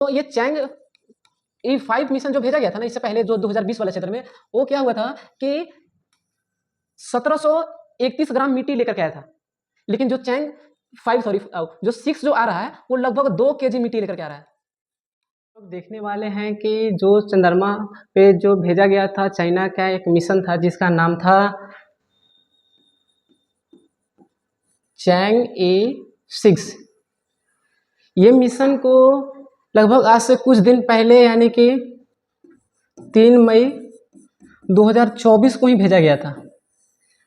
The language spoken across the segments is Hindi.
तो ये चैंग E5 मिशन जो भेजा गया था ना इससे पहले, जो 2020 वाले क्षेत्र में, वो क्या हुआ था कि 1731 ग्राम मिट्टी लेकर के आया था। लेकिन जो चैंग 5 सॉरी जो 6 जो आ रहा है वो लगभग 2 kg मिट्टी लेकर के आ रहा है। तो देखने वाले हैं कि जो चंद्रमा पे जो भेजा गया था चाइना का एक मिशन था जिसका नाम था चैंग E6। ये मिशन को लगभग आज से कुछ दिन पहले यानी कि 3 मई 2024 को ही भेजा गया था।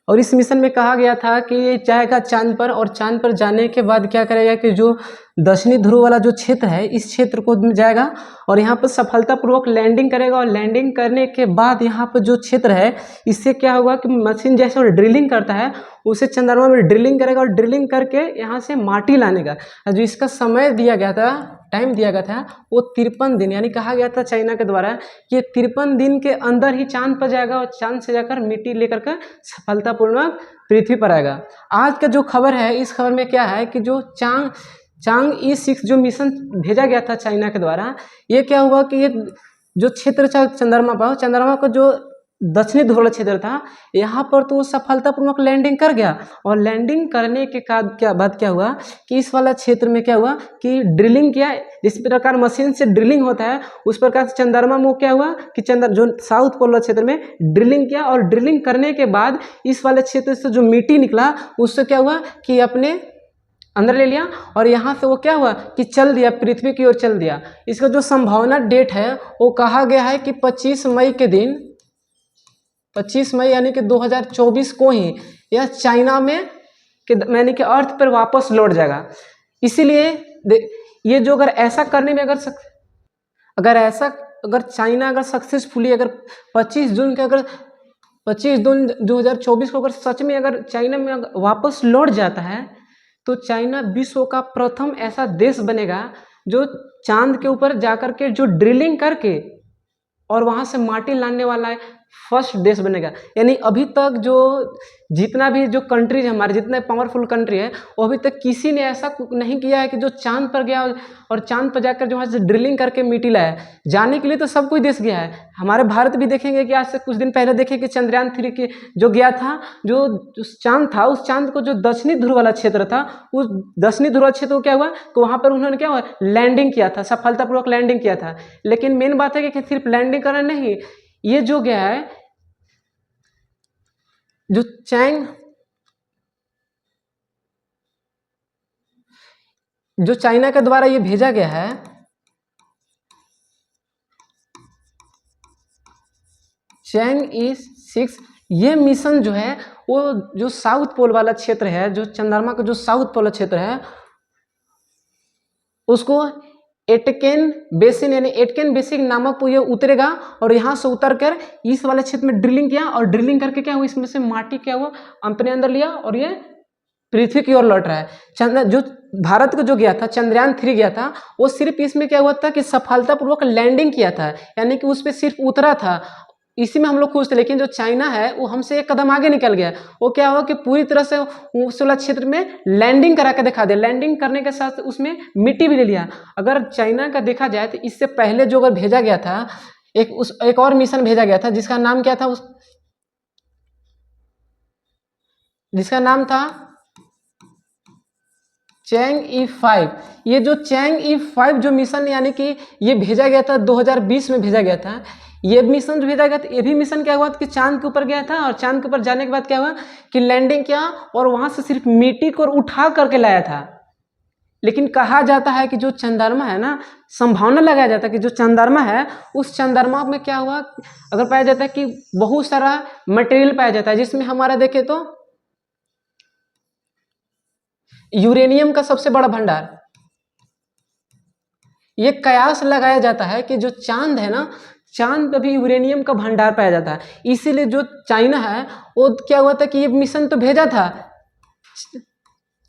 और इस मिशन में कहा गया था कि ये जाएगा चांद पर, और चांद पर जाने के बाद क्या करेगा कि जो दक्षिणी ध्रुव वाला जो क्षेत्र है इस क्षेत्र को जाएगा और यहाँ पर सफलतापूर्वक लैंडिंग करेगा। और लैंडिंग करने के बाद यहाँ पर जो क्षेत्र है इससे क्या होगा कि मशीन जैसे वो ड्रिलिंग करता है उसे चंद्रमा में ड्रिलिंग करेगा और ड्रिलिंग करके यहाँ से माटी लाने का जो इसका समय दिया गया था, टाइम दिया गया था, वो 53 दिन, यानी कहा गया था चाइना के द्वारा कि 53 दिन के अंदर ही चांद पर जाएगा और चांद से जाकर मिट्टी लेकर के सफलतापूर्वक पृथ्वी पर आएगा। आज का जो खबर है, इस खबर में क्या है कि जो चांग E6 जो मिशन भेजा गया था चाइना के द्वारा, ये क्या हुआ कि ये जो क्षेत्र था चंद्रमा का जो दक्षिणी ध्रुव क्षेत्र था यहाँ पर तो सफलतापूर्वक लैंडिंग कर गया। और लैंडिंग करने के बाद क्या हुआ कि इस वाला क्षेत्र में क्या हुआ कि ड्रिलिंग किया। जिस प्रकार मशीन से ड्रिलिंग होता है उस प्रकार से चंद्रमा में क्या हुआ कि जो साउथ पोलर क्षेत्र में ड्रिलिंग किया। और ड्रिलिंग करने के बाद इस वाले क्षेत्र से जो मिट्टी निकला उससे क्या हुआ कि अपने अंदर ले लिया और यहाँ से वो क्या हुआ कि चल दिया, पृथ्वी की ओर चल दिया। इसका जो संभावना डेट है वो कहा गया है कि 25 मई के दिन, 25 मई यानी कि 2024 को ही यह चाइना में यानी कि अर्थ पर वापस लौट जाएगा। इसीलिए ये जो अगर ऐसा करने में अगर चाइना अगर सक्सेसफुली अगर 25 जून 2024 को अगर सच में अगर चाइना में वापस लौट जाता है तो चाइना विश्व का प्रथम ऐसा देश बनेगा जो चांद के ऊपर जाकर के जो ड्रिलिंग करके और वहाँ से माटी लाने वाला है फर्स्ट देश बनेगा। यानी अभी तक जो जितना भी जो कंट्रीज हमारे जितने पावरफुल कंट्री है वो अभी तक किसी ने ऐसा नहीं किया है कि जो चांद पर गया और चांद पर जाकर जो वहाँ से ड्रिलिंग करके मिट्टी लाया। जाने के लिए तो सब कोई देश गया है। हमारे भारत भी देखेंगे कि आज से कुछ दिन पहले देखें कि चंद्रयान 3 के जो गया था, जो चांद था उस चांद को जो दक्षिणी ध्रुव वाला क्षेत्र था उस दक्षिणी ध्रुव क्षेत्र को क्या हुआ कि वहाँ पर उन्होंने क्या हुआ लैंडिंग किया था, सफलतापूर्वक लैंडिंग किया था। लेकिन मेन बात है कि सिर्फ लैंडिंग करना नहीं, ये जो गया है जो चाइना के द्वारा ये भेजा गया है चैंग E6, ये मिशन जो है वो जो साउथ पोल वाला क्षेत्र है, जो चंद्रमा का जो साउथ पोल क्षेत्र है उसको एटकेन बेसिन यानी एटकेन बेसिन नामक ये उतरेगा और यहाँ से उतर कर इस वाले क्षेत्र में ड्रिलिंग किया और ड्रिलिंग करके क्या हुआ इसमें से माटी क्या हुआ अपने अंदर लिया और ये पृथ्वी की ओर लौट रहा है। जो भारत को जो गया था चंद्रयान 3 गया था वो सिर्फ इसमें क्या हुआ था कि सफलतापूर्वक लैंडिंग किया था, यानी कि उस पर सिर्फ उतरा था। इसी में हम लोग खुश थे। लेकिन जो चाइना है वो हमसे एक कदम आगे निकल गया। वो क्या हुआ कि पूरी तरह से उस वाला क्षेत्र में लैंडिंग करा के दिखा दिया। लैंडिंग करने के साथ उसमें मिट्टी भी ले लिया। अगर चाइना का देखा जाए तो इससे पहले जो अगर भेजा गया था एक और मिशन भेजा गया था जिसका नाम क्या था जिसका नाम था चैंग E5। ये जो चैंग E5 जो मिशन यानी कि ये भेजा गया था 2020 में भेजा गया था। ये मिशन जो भेजा गया था ये भी मिशन क्या हुआ कि चांद के ऊपर गया था और चांद के ऊपर जाने के बाद क्या हुआ कि लैंडिंग किया और वहां से सिर्फ मिट्टी को उठा करके लाया था। लेकिन कहा जाता है कि जो चंद्रमा है ना, संभावना लगाया जाता है कि जो चंद्रमा है उस चंद्रमा में क्या हुआ अगर पाया जाता है कि बहुत सारा मटेरियल पाया जाता है जिसमें हमारा देखे तो यूरेनियम का सबसे बड़ा भंडार। ये कयास लगाया जाता है कि जो चांद है ना, चांद पे भी यूरेनियम का भंडार पाया जाता है। इसीलिए जो चाइना है वो क्या हुआ था कि ये मिशन तो भेजा था,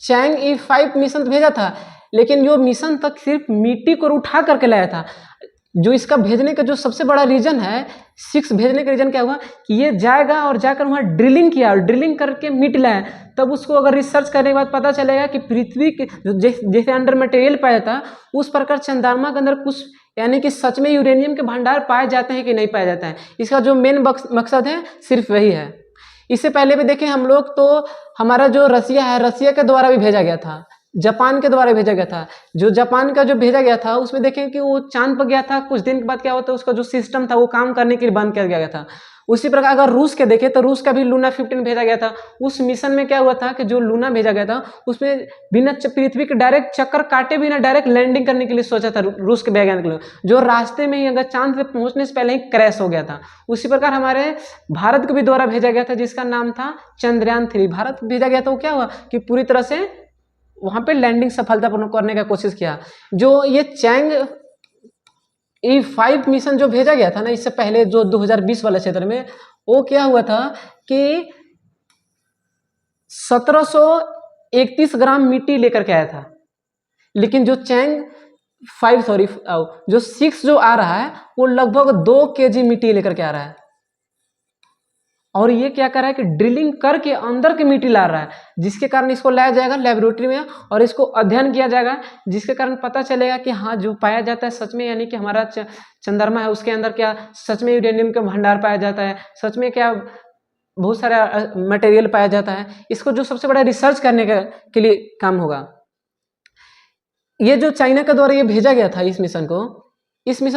चैंग E5 मिशन तो भेजा था, लेकिन जो मिशन तक सिर्फ मिट्टी को उठा करके लाया था। जो इसका भेजने का जो सबसे बड़ा रीजन है, 6 भेजने का रीजन क्या हुआ कि ये जाएगा और जाकर वहाँ ड्रिलिंग किया और ड्रिलिंग करके मिट लाया, तब उसको अगर रिसर्च करने के बाद पता चलेगा कि पृथ्वी के जैसे अंडर मटेरियल पाया था उस प्रकार चंद्रमा के अंदर कुछ यानी कि सच में यूरेनियम के भंडार पाए जाते हैं कि नहीं पाया जाता है। इसका जो मेन मकसद है सिर्फ वही है। इससे पहले भी देखें हम लोग तो हमारा जो रसिया है, रसिया के द्वारा भी भेजा गया था, जापान के द्वारा भेजा गया था। जो जापान का जो भेजा गया था उसमें देखें कि वो चांद पर गया था, कुछ दिन के बाद क्या होता है उसका जो सिस्टम था वो काम करने के लिए बंद कर दिया गया था। उसी प्रकार अगर रूस के देखें तो रूस का भी लूना 15 भेजा गया था। उस मिशन में क्या हुआ था कि जो लूना भेजा गया था उसमें बिना पृथ्वी के डायरेक्ट चक्कर काटे बिना डायरेक्ट लैंडिंग करने के लिए सोचा था रूस के वैज्ञानिक लोग, जो रास्ते में ही अगर चांद पे पहुंचने से पहले ही क्रैश हो गया था। उसी प्रकार हमारे भारत को भी द्वारा भेजा गया था जिसका नाम था चंद्रयान 3। भारत भेजा गया था, वो क्या हुआ कि पूरी तरह से वहां पे लैंडिंग सफलतापूर्वक करने का कोशिश किया। जो ये चैंग E5 मिशन जो भेजा गया था ना इससे पहले जो 2020 वाले क्षेत्र में, वो क्या हुआ था कि 1731 ग्राम मिट्टी लेकर के आया था। लेकिन जो चैंग 6 जो आ रहा है वो लगभग 2 kg मिट्टी लेकर के आ रहा है। और ये क्या कर रहा है कि ड्रिलिंग करके अंदर की मिट्टी ला रहा है, जिसके कारण इसको लाया जाएगा लेबोरेटरी में और इसको अध्ययन किया जाएगा, जिसके कारण पता चलेगा कि हाँ जो पाया जाता है सच में, यानी कि हमारा चंद्रमा है उसके अंदर क्या सच में यूरेनियम का भंडार पाया जाता है, सच में क्या बहुत सारा मटेरियल पाया जाता है। इसको जो सबसे बड़ा रिसर्च करने के लिए काम होगा। ये जो चाइना के द्वारा ये भेजा गया था इस मिशन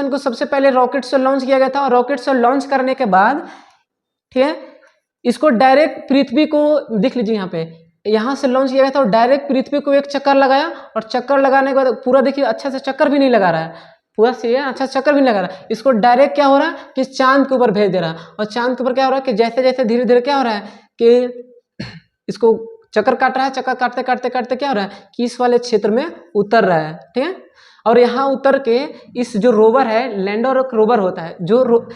को सबसे पहले रॉकेट से लॉन्च किया गया था। और रॉकेट से लॉन्च करने के बाद ठीक है इसको डायरेक्ट पृथ्वी को देख लीजिए, यहाँ से लॉन्च किया गया था और डायरेक्ट पृथ्वी को एक चक्कर लगाया। और चक्कर लगाने के बाद पूरा देखिए अच्छा से चक्कर भी नहीं लगा रहा है, पूरा सही है, अच्छा चक्कर भी नहीं लगा रहा है। इसको डायरेक्ट क्या हो रहा है कि चांद के ऊपर भेज दे रहा है। और चांद के ऊपर क्या हो रहा है कि जैसे जैसे धीरे धीरे क्या हो रहा है कि इसको चक्कर काट रहा है, चक्कर काटते काटते काटते क्या हो रहा है कि इस वाले क्षेत्र में उतर रहा है। ठीक है, और यहाँ उतर के इस जो रोवर है, लैंडर और रोवर होता है, जो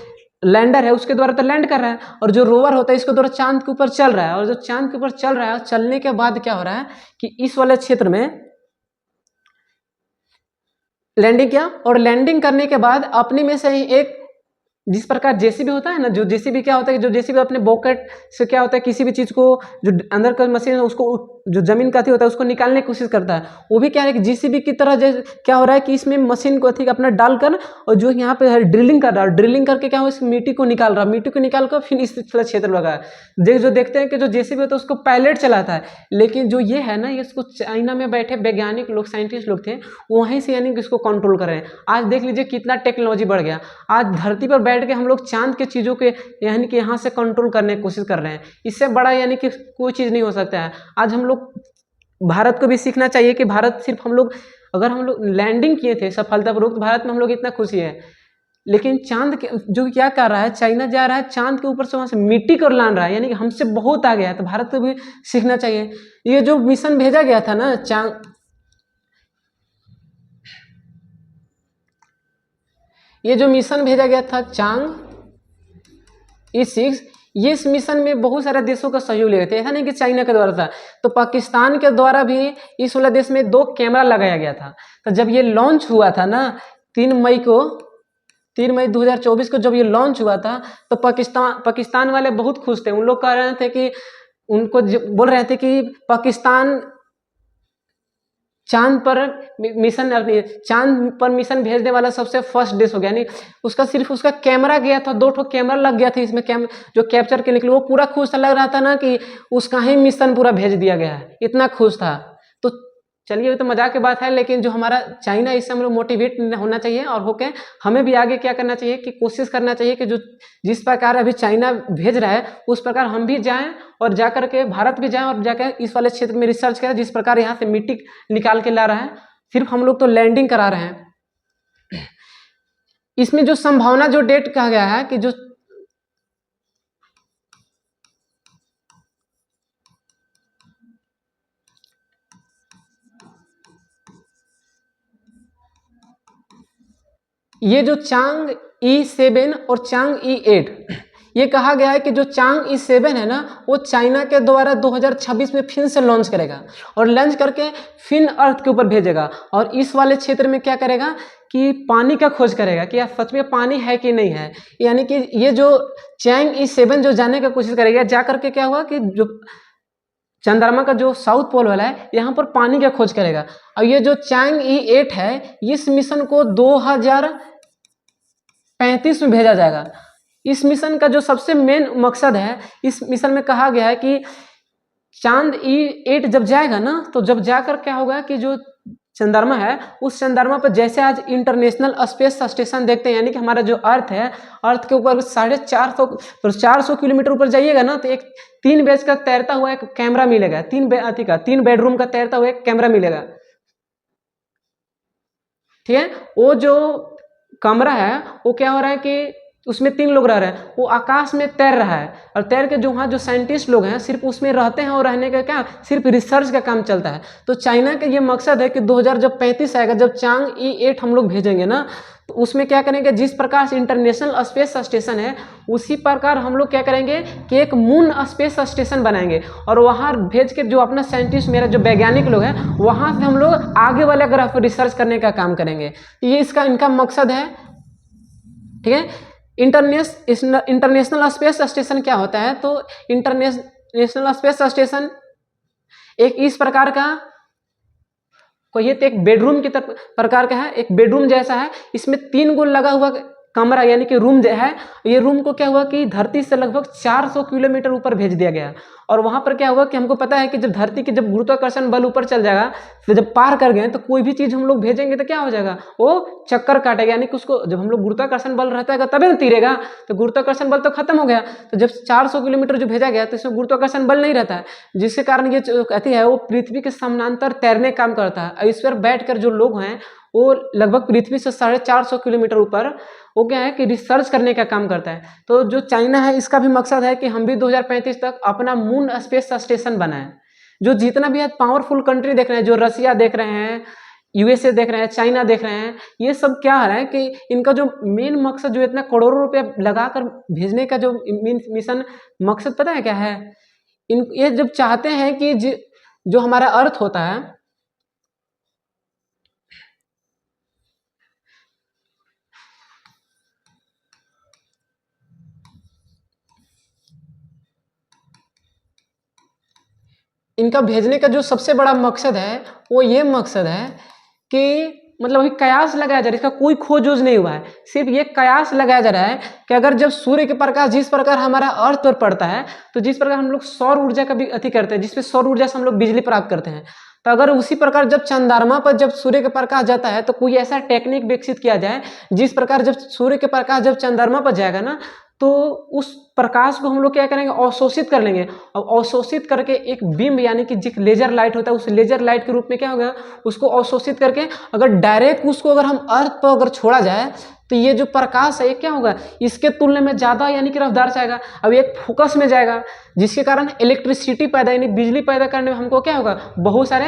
लैंडर है उसके द्वारा तो लैंड कर रहा है और जो रोवर होता है इसके द्वारा चांद के ऊपर चल रहा है। और जो चांद के ऊपर चल रहा है, चलने के बाद क्या हो रहा है कि इस वाले क्षेत्र में लैंडिंग किया। और लैंडिंग करने के बाद अपने में से ही एक, जिस प्रकार जेसीबी होता है ना, जो जेसीबी क्या होता है कि जो जेसीबी अपने बॉकेट से क्या होता है किसी भी चीज को जो अंदर का मशीन है उसको जो जमीन का होता है उसको निकालने की कोशिश करता है, वो भी क्या है कि जेसीबी की तरह क्या हो रहा है कि इसमें मशीन को अपना डालकर और जो यहाँ पे ड्रिलिंग कर रहा है, ड्रिलिंग करके क्या हो इस मिट्टी को निकाल रहा है, मिट्टी को निकाल कर फिर इस क्षेत्र लगा जो देखते हैं कि जो जेसीबी होता है उसको पायलट चलाता है। लेकिन जो ये है ना, ये इसको चाइना में बैठे वैज्ञानिक लोग, साइंटिस्ट लोग थे, वहीं से यानी कि इसको कंट्रोल कर रहे हैं। आज देख लीजिए कितना टेक्नोलॉजी बढ़ गया। आज धरती पर बैठ के हम लोग चांद के चीज़ों के यानी कि यहाँ से कंट्रोल करने की कोशिश कर रहे हैं। इससे बड़ा यानी कि कोई चीज़ नहीं हो सकता है। आज हम लोग भारत को भी सीखना चाहिए कि भारत सिर्फ हम लोग, अगर हम लोग लैंडिंग किए थे सफलतापूर्वक, भारत में हम लोग इतना खुशी है। लेकिन चांद के जो क्या कर रहा है, चाइना जा रहा है चांद के ऊपर से वहां से मिट्टी को लान रहा है, यानी कि हमसे बहुत आ गया है। तो भारत को भी सीखना चाहिए। ये जो मिशन भेजा गया था ना चांद, ये जो मिशन भेजा गया था चांग E6, ये इस मिशन में बहुत सारे देशों का सहयोग ले गए थे। ऐसा नहीं कि चाइना के द्वारा था, तो पाकिस्तान के द्वारा भी इस वाले देश में 2 कैमरा लगाया गया था। तो जब ये लॉन्च हुआ था ना 3 मई 2024 को जब ये लॉन्च हुआ था, तो पाकिस्तान वाले बहुत खुश थे। उन लोग कह रहे थे कि उनको बोल रहे थे कि पाकिस्तान चांद पर मिशन भेजने वाला सबसे फर्स्ट देश हो गया। यानी उसका सिर्फ उसका कैमरा गया था, 2 ठो कैमरा लग गया था इसमें, जो कैप्चर करने के लिए। वो पूरा खुश था, लग रहा था ना कि उसका ही मिशन पूरा भेज दिया गया है, इतना खुश था। तो चलिए ये तो मजाक की बात है, लेकिन जो हमारा चाइना, इससे हम लोग मोटिवेट होना चाहिए और होके हमें भी आगे क्या करना चाहिए कि कोशिश करना चाहिए कि जो जिस प्रकार अभी चाइना भेज रहा है उस प्रकार हम भी जाएं और जाकर के भारत भी जाएं और जाकर इस वाले क्षेत्र में रिसर्च करें। जिस प्रकार यहाँ से मिट्टी निकाल के ला रहा है, सिर्फ हम लोग तो लैंडिंग करा रहे हैं। इसमें जो संभावना, जो डेट कहा गया है कि जो ये जो चांग E7 और चांग E8, ये कहा गया है कि जो चांग E7 है ना, वो चाइना के द्वारा 2026 में फिर से लॉन्च करेगा और लॉन्च करके फिर अर्थ के ऊपर भेजेगा और इस वाले क्षेत्र में क्या करेगा कि पानी का खोज करेगा कि यार सच में पानी है कि नहीं है। यानी कि ये जो चांग E7 जो जाने की कोशिश करेगा, जा करके क्या हुआ कि जो चंद्रमा का जो साउथ पोल वाला है यहाँ पर पानी का खोज करेगा। और ये जो चांग E8 है, इस मिशन को 2035 में भेजा जाएगा। इस मिशन का जो सबसे मेन मकसद है, इस मिशन में कहा गया है कि चांद E8 जब जाएगा ना, तो जब जाकर क्या होगा कि जो चंद्रमा है, उस चंद्रमा पर जैसे आज इंटरनेशनल स्पेस स्टेशन देखते हैं, यानी कि हमारा जो अर्थ है, अर्थ के ऊपर 450 किलोमीटर ऊपर जाइएगा ना, तो एक 3 बेड का तैरता हुआ एक कैमरा मिलेगा, 3 बेडरूम का तैरता हुआ एक कैमरा मिलेगा। ठीक है, वो जो कमरा है वो क्या हो रहा है कि उसमें 3 लोग रह रहे हैं, वो आकाश में तैर रहा है और तैर के जो वहाँ जो साइंटिस्ट लोग हैं सिर्फ उसमें रहते हैं और रहने का क्या सिर्फ रिसर्च का काम चलता है। तो चाइना का ये मकसद है कि 2035 आएगा, जब चांग E8 हम लोग भेजेंगे ना, तो उसमें क्या करेंगे, जिस प्रकार से इंटरनेशनल स्पेस स्टेशन है उसी प्रकार हम लोग क्या करेंगे कि एक मून स्पेस स्टेशन बनाएंगे और वहाँ भेज के जो अपना साइंटिस्ट, मेरा जो वैज्ञानिक लोग हैं, वहाँ से हम लोग आगे वाले ग्रह पर रिसर्च करने का काम करेंगे। ये इसका इनका मकसद है। ठीक है, इंटरनेशनल स्पेस स्टेशन क्या होता है, तो इंटरनेशनल स्पेस स्टेशन एक इस प्रकार का कोई तो एक बेडरूम की प्रकार का है, एक बेडरूम जैसा है, इसमें 3 गो लगा हुआ कमरा यानी कि रूम जो है, ये रूम को क्या हुआ कि धरती से लगभग 400 किलोमीटर ऊपर भेज दिया गया। और वहाँ पर क्या हुआ कि हमको पता है कि जब धरती के जब गुरुत्वाकर्षण बल ऊपर चल जाएगा, तो जब पार कर गए तो कोई भी चीज़ हम लोग भेजेंगे तो क्या हो जाएगा, वो चक्कर काटेगा। यानी कि उसको जब हम लोग गुरुत्वाकर्षण बल रहता है तभी ना तीरेगा, तो गुरुत्वाकर्षण बल तो खत्म हो गया। तो जब 400 किलोमीटर जो भेजा गया तो इसमें गुरुत्वाकर्षण बल नहीं रहता है, जिसके कारण ये जो कहती है वो पृथ्वी के समानांतर तैरने का काम करता है। इस पर बैठ कर जो लोग हैं वो लगभग पृथ्वी से 450 किलोमीटर ऊपर वो क्या है कि रिसर्च करने का काम करता है। तो जो चाइना है इसका भी मकसद है कि हम भी 2035 तक अपना मून स्पेस स्टेशन बनाएं। जो जितना भी पावरफुल कंट्री देख रहे हैं, जो रसिया देख रहे हैं, USA देख रहे हैं, चाइना देख रहे हैं, ये सब क्या है रहा कि इनका जो मेन मकसद, जो इतना करोड़ों रुपया लगाकर भेजने का जो मिशन मकसद पता है क्या है, ये जब चाहते हैं कि जो हमारा अर्थ होता है, इनका भेजने का जो सबसे बड़ा मकसद है वो ये मकसद है कि मतलब अभी कयास लगाया जा रहा है, इसका कोई खोज वोज नहीं हुआ है, सिर्फ ये कयास लगाया जा रहा है कि अगर जब सूर्य के प्रकाश जिस प्रकार हमारा अर्थ पर पड़ता है, तो जिस प्रकार हम लोग सौर ऊर्जा का भी अति करते हैं, जिसपे सौर ऊर्जा से हम लोग बिजली प्राप्त करते हैं, तो अगर उसी प्रकार जब चंद्रमा पर जब सूर्य के प्रकाश जाता है तो कोई ऐसा टेक्निक विकसित किया जाए जिस प्रकार जब सूर्य के प्रकाश जब चंद्रमा पर जाएगा ना, तो उस प्रकाश को हम लोग क्या करेंगे, अवशोषित कर लेंगे और अवशोषित करके एक बीम यानी कि जिस लेजर लाइट होता है उस लेजर लाइट के रूप में क्या होगा, उसको अवशोषित करके अगर डायरेक्ट उसको अगर हम अर्थ पर अगर छोड़ा जाए तो ये जो प्रकाश है ये क्या होगा, इसके तुलना में ज़्यादा यानी कि रफ्तार से आएगा। अब एक फोकस में जाएगा जिसके कारण इलेक्ट्रिसिटी पैदा यानी बिजली पैदा करने में हमको क्या होगा, बहुत सारे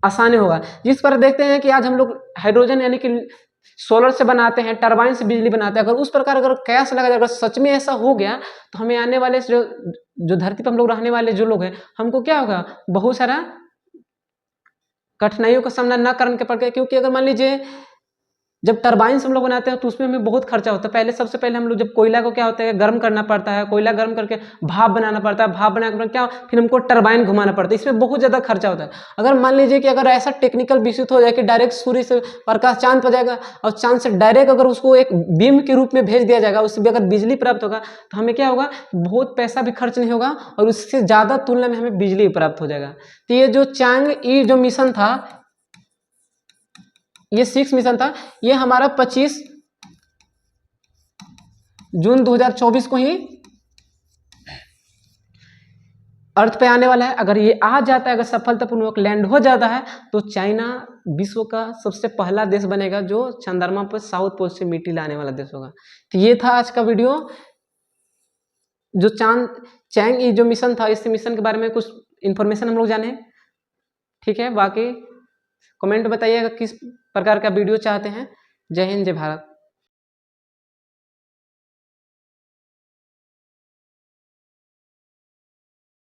आसानी होगा। जिस पर देखते हैं कि आज हम लोग हाइड्रोजन यानी कि सोलर से बनाते हैं, टरबाइन से बिजली बनाते हैं, अगर उस प्रकार अगर कयास लगा जाए, अगर सच में ऐसा हो गया तो हमें आने वाले जो धरती पर हम लोग रहने वाले जो लोग हैं, हमको क्या होगा, बहुत सारा कठिनाइयों का सामना न करने के पड़ेगा। क्योंकि अगर मान लीजिए जब टरबाइन हम लोग बनाते हैं तो उसमें हमें बहुत खर्चा होता है। पहले सबसे पहले हम लोग जब कोयला को क्या होता है गर्म करना पड़ता है, कोयला गर्म करके भाप बनाना पड़ता है, भाप बनाकर क्या फिर हमको टरबाइन घुमाना पड़ता है, इसमें बहुत ज़्यादा खर्चा होता है। अगर मान लीजिए कि अगर ऐसा टेक्निकल विकसित हो जाए कि डायरेक्ट सूर्य से प्रकाश चांद पर जाएगा और चांद से डायरेक्ट अगर उसको एक बीम के रूप में भेज दिया जाएगा, उससे भी अगर बिजली प्राप्त होगा तो हमें क्या होगा, बहुत पैसा भी खर्च नहीं होगा और उससे ज़्यादा तुलना में हमें बिजली प्राप्त हो जाएगा। तो ये जो चांग ई जो मिशन था, ये 6 मिशन था, ये हमारा 25 जून 2024 को ही अर्थ पे आने वाला है। अगर ये आ जाता है, अगर सफलतापूर्वक लैंड हो जाता है, तो चाइना विश्व का सबसे पहला देश बनेगा जो चंद्रमा पर साउथ पोल से मिट्टी लाने वाला देश होगा। तो ये था आज का वीडियो, जो चांग ई जो मिशन था, इस मिशन के बारे में कुछ इन्फॉर्मेशन हम लोग जाने। ठीक है, बाकी कमेंट बताइएगा किस प्रकार का वीडियो चाहते हैं। जय हिंद, जय भारत।